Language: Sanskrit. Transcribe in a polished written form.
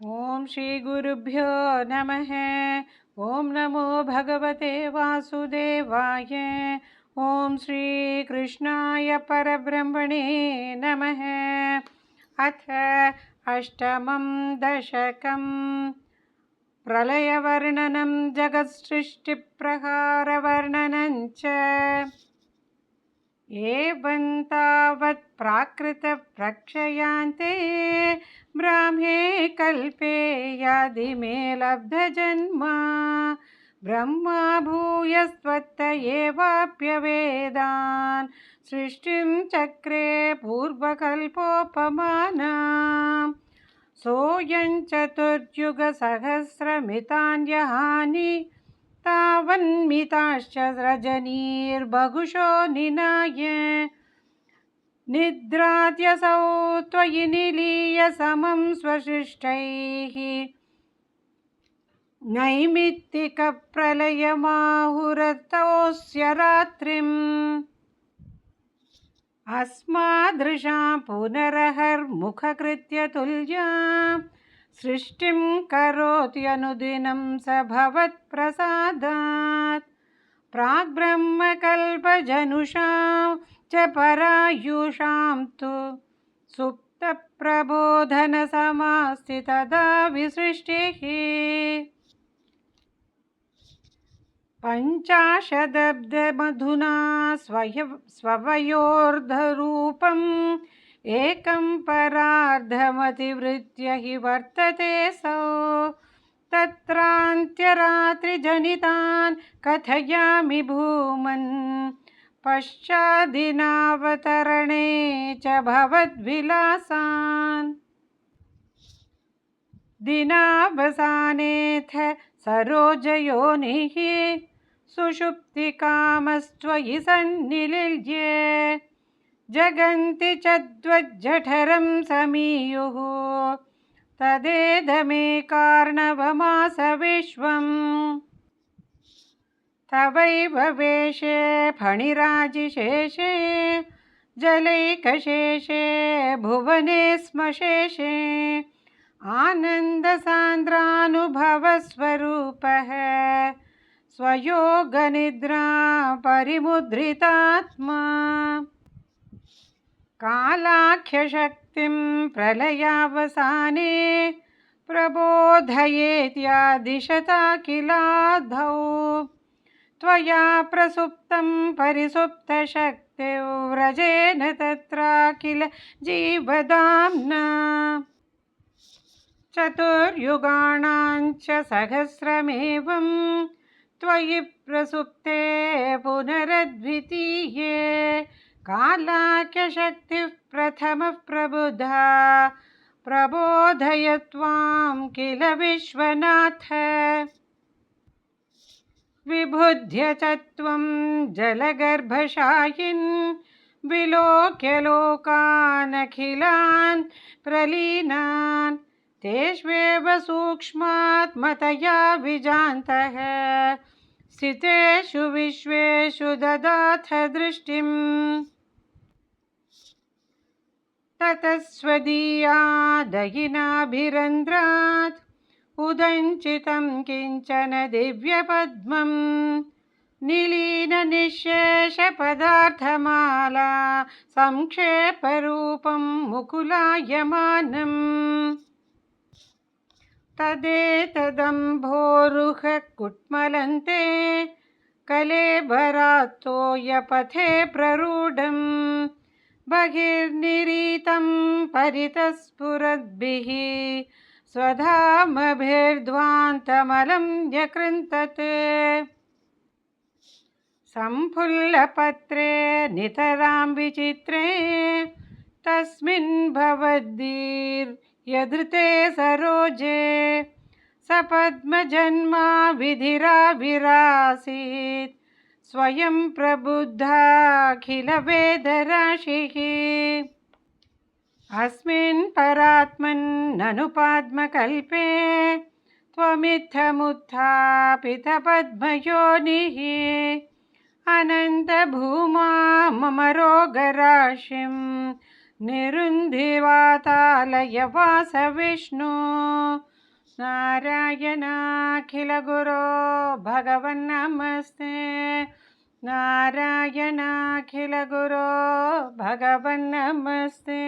ओम श्री गुरुभ्यो नमः। ओम नमो भगवते वासुदेवाय। ओम श्री कृष्णाय परब्रह्मणे नमः। अथ अष्टमं दशकं प्रलयवर्णनं जगत्सृष्टिप्रहारवर्णनं च। एवं तावत् प्राकृतप्रक्षयान्ते ब्राह्मे कल्पे यादिमे लब्धजन्म ब्रह्मा भूयस्त्वत्त एवाप्यवेदान् सृष्टिं चक्रे पूर्वकल्पोपमानां सोऽयं चतुर्युगसहस्रमितान्यहानि तावन्मिताश्च रजनीर्बहुशो निनाय निद्राद्यसौ त्वयि निलीय समं स्वशिष्टैः नैमित्तिकप्रलयमाहुरतोऽस्य रात्रिम् अस्मादृशां पुनरहर्मुखकृत्य तुल्यां सृष्टिं करोत्यनुदिनं स भवत्प्रसादात् प्राग्ब्रह्मकल्पजनुषां च परायुषां तु सुप्तप्रबोधनसमास्ति तदा विसृष्टिः पञ्चाशदब्धमधुना स्ववयोर्धरूपम् एकं परार्धमतिवृत्य हि वर्तते सौ तत्रान्त्यरात्रिजनितान् कथयामि भूमन् पश्चादिनावतरणे च भवद्विलासान् दिनावसानेऽथ सरोजयोनिः सुषुप्तिकामस्त्वयि सन्निलिल्ये जगन्ति च द्वज्जठरं समीयुः तदेदमेकार्णवमास विश्वम् तवैव वेशे फणिराजिशेषे जलैकशेषे भुवने स्मशेषे आनन्दसान्द्रानुभवस्वरूपः स्वयोगनिद्रा परिमुद्रितात्मा कालाख्यशक्तिं प्रलयावसाने प्रबोधयेत्यादिशताखिलाधौ त्वया प्रसुप्तं परिसुप्तशक्तिं व्रजेन तत्राखिल जीवदाम्ना चतुर्युगाणां च सहस्रमेवं त्वयि प्रसुप्ते पुनरद्वितीये कालाख्यशक्तिः प्रथमः प्रबुधा प्रबोधय त्वां किल विश्वनाथ विबुध्य च त्वं जलगर्भशायिन् विलोक्य लोकानखिलान् प्रलीनान् तेष्वेव सूक्ष्मात्मतया विजान्तः स्थितेषु विश्वेषु ददाथ दृष्टिम् ततस्वदीया दयिनाभिरन्ध्रात् उदञ्चितं किञ्चन दिव्यपद्मं निलीननिःशेषपदार्थमाला संक्षेपरूपं मुकुलायमानम् तदेतदम्भोरुहकुट्मलन्ते कलेबरात्तोयपथे प्ररूढं बहिर्निरीतं परितस्फुरद्भिः स्वधामभिर्ध्वान्तमलं न्यकृन्तते सम्फुल्लपत्रे नितरां विचित्रे तस्मिन् भवद्भिर्यदृते सरोजे सपद्मजन्मा विधिराविरासीत् स्वयं प्रबुद्धाखिलवेदराशिः अस्मिन् परात्मन्ननुपाद्मकल्पे त्वमित्थमुत्थापितपद्मयोनिः अनन्तभूमा मम रोगराशिं निरुन्धिवातालय वास विष्णु नारायणाखिलगुरो भगवन्नमस्ते नारायणाखिलगुरो भगवन्नमस्ते।